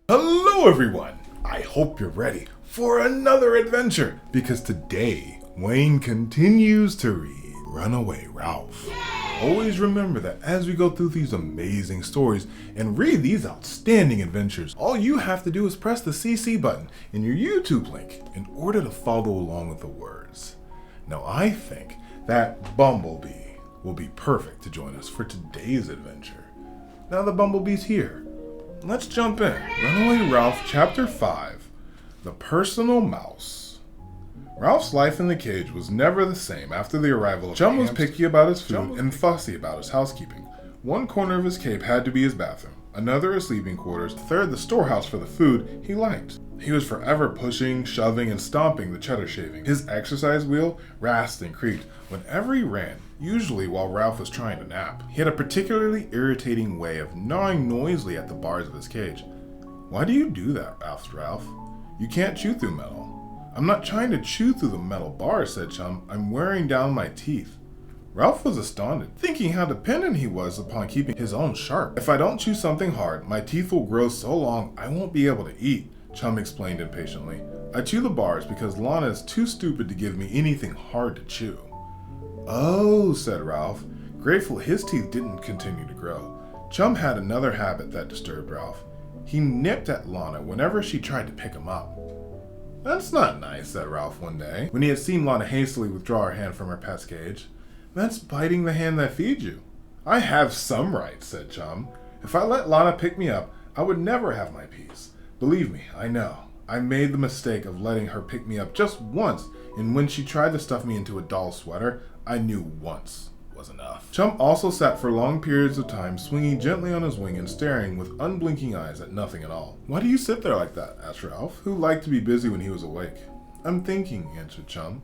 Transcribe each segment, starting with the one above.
Hello everyone! I hope you're ready for another adventure because today Wayne continues to read Runaway Ralph. Always remember that as we go through these amazing stories and read these outstanding adventures, all you have to do is press the CC button in your YouTube link in order to follow along with the words. Now I think that Bumblebee will be perfect to join us for today's adventure. Now the Bumblebee's here. Let's jump in. Runaway Ralph, Chapter 5, The Personal Mouse. Ralph's life in the cage was never the same after the arrival of Chum was picky about his food and fussy about his housekeeping. One corner of his cave had to be his bathroom, another his sleeping quarters, a third the storehouse for the food he liked. He was forever pushing, shoving, and stomping the cheddar shaving. His exercise wheel rasped and creaked whenever he ran, usually while Ralph was trying to nap. He had a particularly irritating way of gnawing noisily at the bars of his cage. "Why do you do that?" asked Ralph. "You can't chew through metal." "I'm not trying to chew through the metal bars," said Chum. "I'm wearing down my teeth." Ralph was astounded, thinking how dependent he was upon keeping his own sharp. "If I don't chew something hard, my teeth will grow so long I won't be able to eat," Chum explained impatiently. "I chew the bars because Lana is too stupid to give me anything hard to chew." "Oh," said Ralph, grateful his teeth didn't continue to grow. Chum had another habit that disturbed Ralph. He nipped at Lana whenever she tried to pick him up. "That's not nice," said Ralph one day, when he had seen Lana hastily withdraw her hand from her pet's cage. "That's biting the hand that feeds you." "I have some rights," said Chum. "If I let Lana pick me up, I would never have my peace. Believe me, I know. I made the mistake of letting her pick me up just once, and when she tried to stuff me into a doll sweater, I knew once was enough." Chum also sat for long periods of time swinging gently on his wing and staring with unblinking eyes at nothing at all. "Why do you sit there like that?" asked Ralph, who liked to be busy when he was awake. "I'm thinking," answered Chum.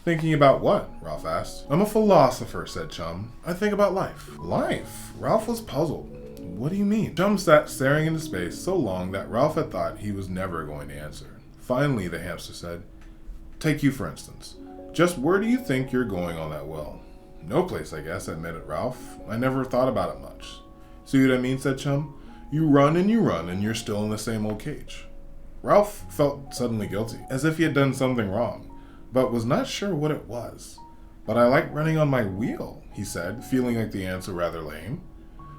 "Thinking about what?" Ralph asked. "I'm a philosopher," said Chum. "I think about life." "Life?" Ralph was puzzled. "What do you mean?" Chum sat staring into space so long that Ralph had thought he was never going to answer. Finally, the hamster said, "Take you, for instance. Just where do you think you're going on that well?" "No place, I guess," admitted Ralph. "I never thought about it much." "See what I mean?" said Chum. You run, and you're still in the same old cage." Ralph felt suddenly guilty, as if he had done something wrong, but was not sure what it was. "But I like running on my wheel," he said, feeling like the answer rather lame.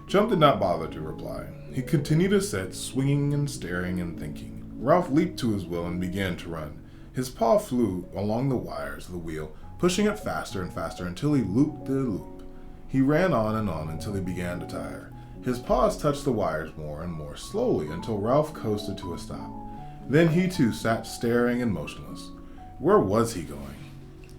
Chum did not bother to reply. He continued to sit, swinging and staring and thinking. Ralph leaped to his wheel and began to run. His paw flew along the wires of the wheel, pushing it faster and faster until he looped the loop. He ran on and on until he began to tire. His paws touched the wires more and more slowly until Ralph coasted to a stop. Then he too sat staring and motionless. Where was he going?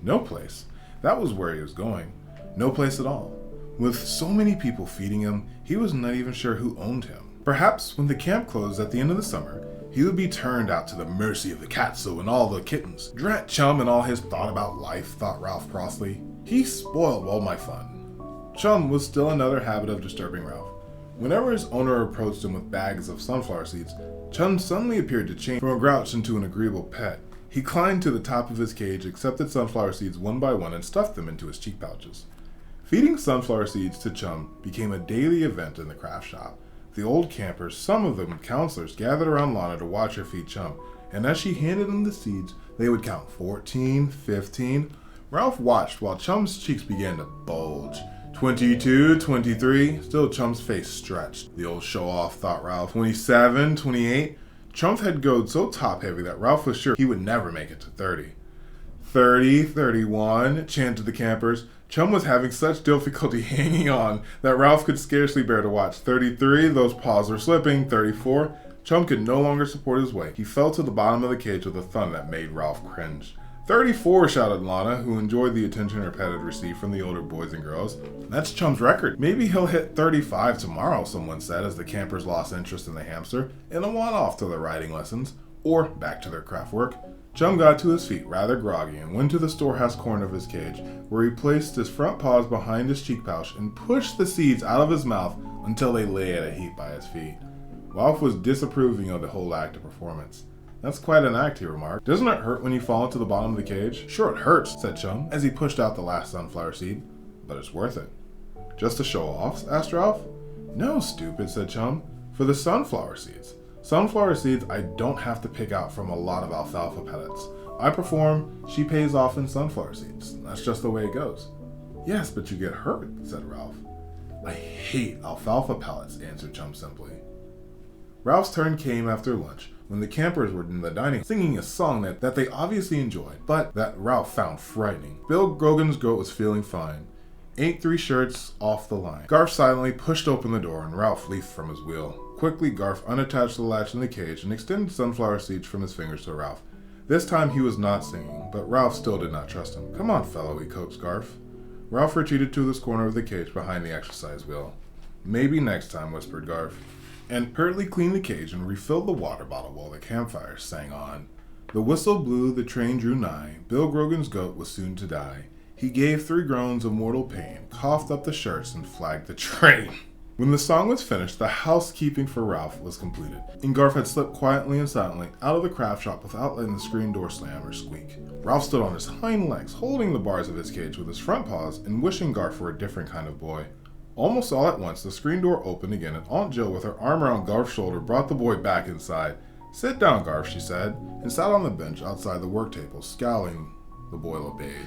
No place. That was where he was going. No place at all. With so many people feeding him, he was not even sure who owned him. Perhaps when the camp closed at the end of the summer, he would be turned out to the mercy of the catso and all the kittens. Drat Chum and all his thought about life, thought Ralph crossly. He spoiled all my fun. Chum was still another habit of disturbing Ralph. Whenever his owner approached him with bags of sunflower seeds, Chum suddenly appeared to change from a grouch into an agreeable pet. He climbed to the top of his cage, accepted sunflower seeds one by one, and stuffed them into his cheek pouches. Feeding sunflower seeds to Chum became a daily event in the craft shop. The old campers, some of them counselors, gathered around Lana to watch her feed Chum, and as she handed them the seeds, they would count 14, 15. Ralph watched while Chum's cheeks began to bulge. 22, 23. Still Chum's face stretched. The old show-off, thought Ralph. 27, 28. Chum's head goed so top-heavy that Ralph was sure he would never make it to 30. 30, 31, chanted the campers. Chum was having such difficulty hanging on that Ralph could scarcely bear to watch. 33, those paws were slipping. 34, Chum could no longer support his weight. He fell to the bottom of the cage with a thud that made Ralph cringe. 34, shouted Lana, who enjoyed the attention her pet had received from the older boys and girls. That's Chum's record. Maybe he'll hit 35 tomorrow, someone said as the campers lost interest in the hamster and went off to their riding lessons, or back to their craft work. Chum got to his feet, rather groggy, and went to the storehouse corner of his cage, where he placed his front paws behind his cheek pouch and pushed the seeds out of his mouth until they lay at a heap by his feet. Ralph was disapproving of the whole act of performance. "That's quite an act," he remarked. "Doesn't it hurt when you fall into the bottom of the cage?" "Sure it hurts," said Chum, as he pushed out the last sunflower seed. "But it's worth it." "Just to show off?" asked Ralph. "No, stupid," said Chum. "For the sunflower seeds. Sunflower seeds I don't have to pick out from a lot of alfalfa pellets. I perform, she pays off in sunflower seeds. That's just the way it goes. Yes, but you get hurt, said Ralph. I hate alfalfa pellets, answered Chum simply. Ralph's turn came after lunch, when the campers were in the dining singing a song that they obviously enjoyed, but that Ralph found frightening. Bill Grogan's goat was feeling fine. Ate 3 shirts off the line. Garf silently pushed open the door and Ralph leaped from his wheel. Quickly, Garf unattached the latch in the cage and extended sunflower seeds from his fingers to Ralph. This time he was not singing, but Ralph still did not trust him. Come on, fellow, he coaxed Garf. Ralph retreated to this corner of the cage behind the exercise wheel. Maybe next time, whispered Garf, and hurriedly cleaned the cage and refilled the water bottle while the campfire sang on. The whistle blew, the train drew nigh. Bill Grogan's goat was soon to die. He gave 3 groans of mortal pain, coughed up the shirts, and flagged the train. When the song was finished, the housekeeping for Ralph was completed, and Garf had slipped quietly and silently out of the craft shop without letting the screen door slam or squeak. Ralph stood on his hind legs, holding the bars of his cage with his front paws and wishing Garf were a different kind of boy. Almost all at once, the screen door opened again, and Aunt Jill, with her arm around Garf's shoulder, brought the boy back inside. Sit down, Garf, she said, and sat on the bench outside the work table, scowling. The boy obeyed.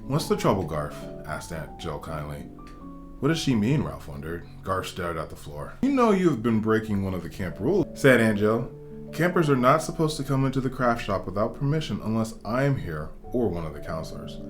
What's the trouble, Garf? Asked Aunt Jill kindly. What does she mean? Ralph wondered. Garf stared at the floor. You know you have been breaking one of the camp rules, said Aunt Jill. Campers are not supposed to come into the craft shop without permission unless I am here or one of the counselors.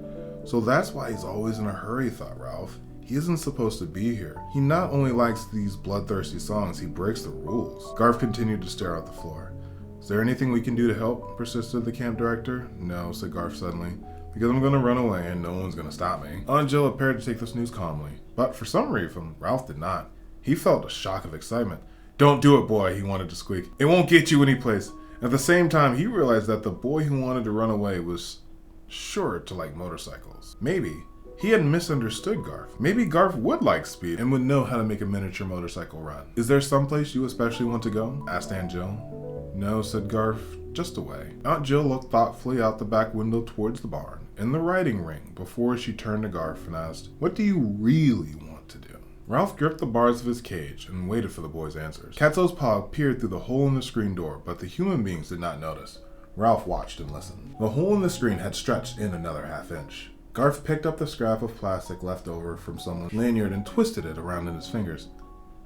So that's why he's always in a hurry, thought Ralph. He isn't supposed to be here. He not only likes these bloodthirsty songs, he breaks the rules. Garf continued to stare at the floor. Is there anything we can do to help? Persisted the camp director. No, said Garf suddenly. Because I'm going to run away and no one's going to stop me. Aunt Jill appeared to take this news calmly. But for some reason, Ralph did not. He felt a shock of excitement. Don't do it, boy, he wanted to squeak. It won't get you anyplace. At the same time, he realized that the boy who wanted to run away was sure to like motorcycles. Maybe he had misunderstood Garf. Maybe Garf would like speed and would know how to make a miniature motorcycle run. Is there someplace you especially want to go? Asked Aunt Jill. No, said Garf. Just away. Aunt Jill looked thoughtfully out the back window towards the barn in the riding ring before she turned to Garf and asked, What do you really want to do? Ralph gripped the bars of his cage and waited for the boy's answers. Katzo's paw peered through the hole in the screen door, but the human beings did not notice. Ralph watched and listened. The hole in the screen had stretched in another half-inch. Garf picked up the scrap of plastic left over from someone's lanyard and twisted it around in his fingers.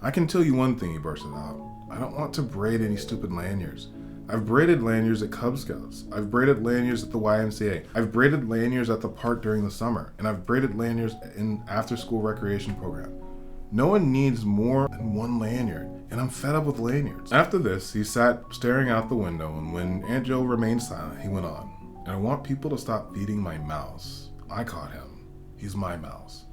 I can tell you one thing, he bursted out. I don't want to braid any stupid lanyards. I've braided lanyards at Cub Scouts. I've braided lanyards at the YMCA. I've braided lanyards at the park during the summer. And I've braided lanyards in after-school recreation program. No one needs more than one lanyard, and I'm fed up with lanyards. After this, he sat staring out the window, and when Aunt Jill remained silent, he went on. And I want people to stop feeding my mouse. I caught him. He's my mouse.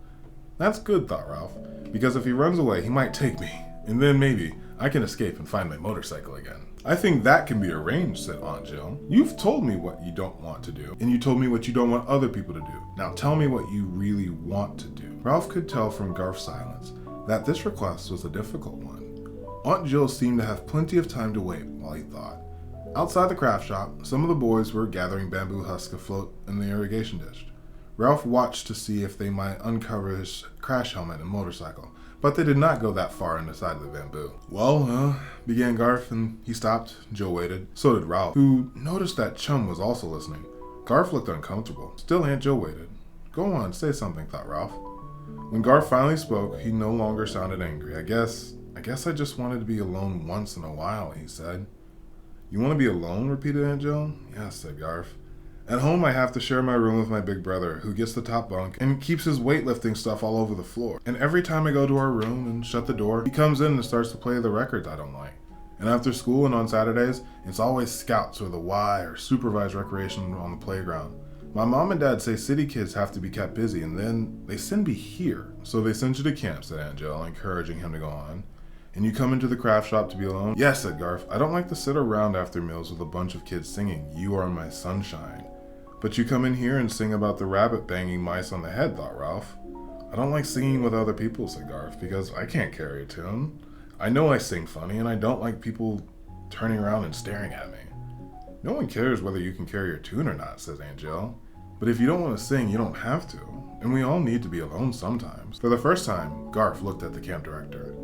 That's good, thought Ralph, because if he runs away, he might take me. And then maybe I can escape and find my motorcycle again. I think that can be arranged, said Aunt Jill. You've told me what you don't want to do, and you told me what you don't want other people to do. Now tell me what you really want to do. Ralph could tell from Garf's silence that this request was a difficult one. Aunt Jill seemed to have plenty of time to wait while he thought. Outside the craft shop, some of the boys were gathering bamboo husks afloat in the irrigation ditch. Ralph watched to see if they might uncover his crash helmet and motorcycle, but they did not go that far inside the bamboo. Well, began Garf, and he stopped. Jill waited. So did Ralph, who noticed that Chum was also listening. Garf looked uncomfortable. Still, Aunt Jill waited. Go on, say something, thought Ralph. When Garf finally spoke, he no longer sounded angry. I guess I just wanted to be alone once in a while, he said. You want to be alone? Repeated Aunt Jill. Yes, said Garf. At home, I have to share my room with my big brother, who gets the top bunk and keeps his weightlifting stuff all over the floor. And every time I go to our room and shut the door, he comes in and starts to play the records I don't like. And after school and on Saturdays, it's always scouts or the Y or supervised recreation on the playground. My mom and dad say city kids have to be kept busy, and then they send me here. So they send you to camp, said Aunt Jill, encouraging him to go on. And you come into the craft shop to be alone? Yes, said Garf. I don't like to sit around after meals with a bunch of kids singing, You Are My Sunshine. But you come in here and sing about the rabbit banging mice on the head, thought Ralph. I don't like singing with other people, said Garf, because I can't carry a tune. I know I sing funny, and I don't like people turning around and staring at me. No one cares whether you can carry your tune or not, says Aunt Jill. But if you don't want to sing, you don't have to. And we all need to be alone sometimes. For the first time, Garf looked at the camp director.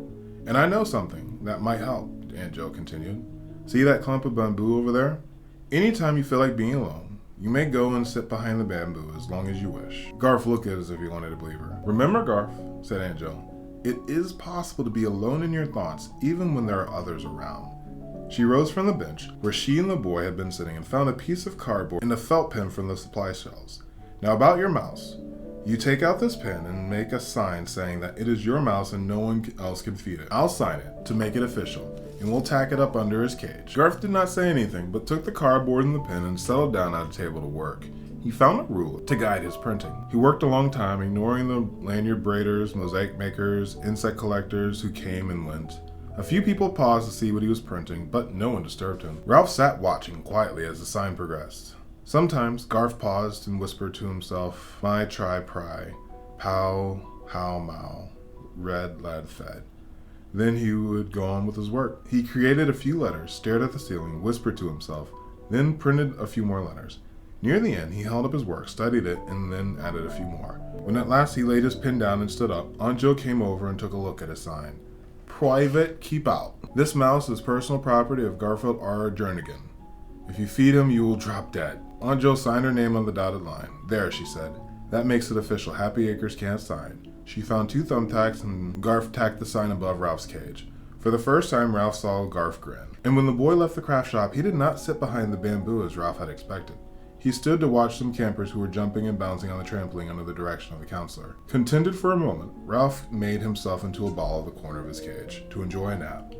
And I know something that might help, Aunt Joe continued. See that clump of bamboo over there? Anytime you feel like being alone, you may go and sit behind the bamboo as long as you wish. Garth looked at it as if he wanted to believe her. Remember, Garth, said Aunt Joe, it is possible to be alone in your thoughts even when there are others around. She rose from the bench where she and the boy had been sitting and found a piece of cardboard and a felt pen from the supply shelves. Now about your mouse. You take out this pen and make a sign saying that it is your mouse and no one else can feed it. I'll sign it to make it official, and we'll tack it up under his cage. Garth did not say anything, but took the cardboard and the pen and settled down at a table to work. He found a ruler to guide his printing. He worked a long time, ignoring the lanyard braiders, mosaic makers, insect collectors who came and went. A few people paused to see what he was printing, but no one disturbed him. Ralph sat watching quietly as the sign progressed. Sometimes Garth paused and whispered to himself, my try pry, pow, how mow, red lad fed. Then he would go on with his work. He created a few letters, stared at the ceiling, whispered to himself, then printed a few more letters. Near the end, he held up his work, studied it, and then added a few more. When at last he laid his pen down and stood up, Aunt Joe came over and took a look at his sign. Private, keep out. This mouse is personal property of Garfield R. Jernigan. If you feed him, you will drop dead. Aunt Joe signed her name on the dotted line. There, she said. That makes it official. Happy Acres can't sign. She found 2 thumbtacks and Garth tacked the sign above Ralph's cage. For the first time, Ralph saw Garth grin. And when the boy left the craft shop, he did not sit behind the bamboo as Ralph had expected. He stood to watch some campers who were jumping and bouncing on the trampoline under the direction of the counselor. Contented for a moment, Ralph made himself into a ball at the corner of his cage to enjoy a nap.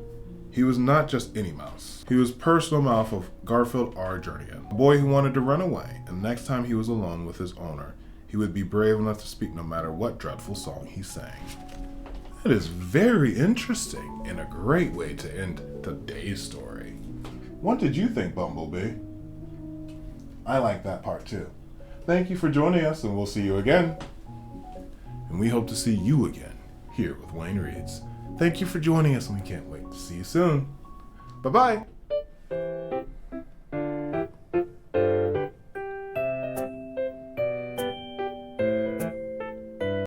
He was not just any mouse. He was personal mouse of Garfield R. Jernigan, a boy who wanted to run away, and next time he was alone with his owner, he would be brave enough to speak no matter what dreadful song he sang. That is very interesting and a great way to end today's story. What did you think, Bumblebee? I like that part too. Thank you for joining us, and we'll see you again. And we hope to see you again here with Wayne Reads. Thank you for joining us, and we can't wait to see you soon. Bye-bye.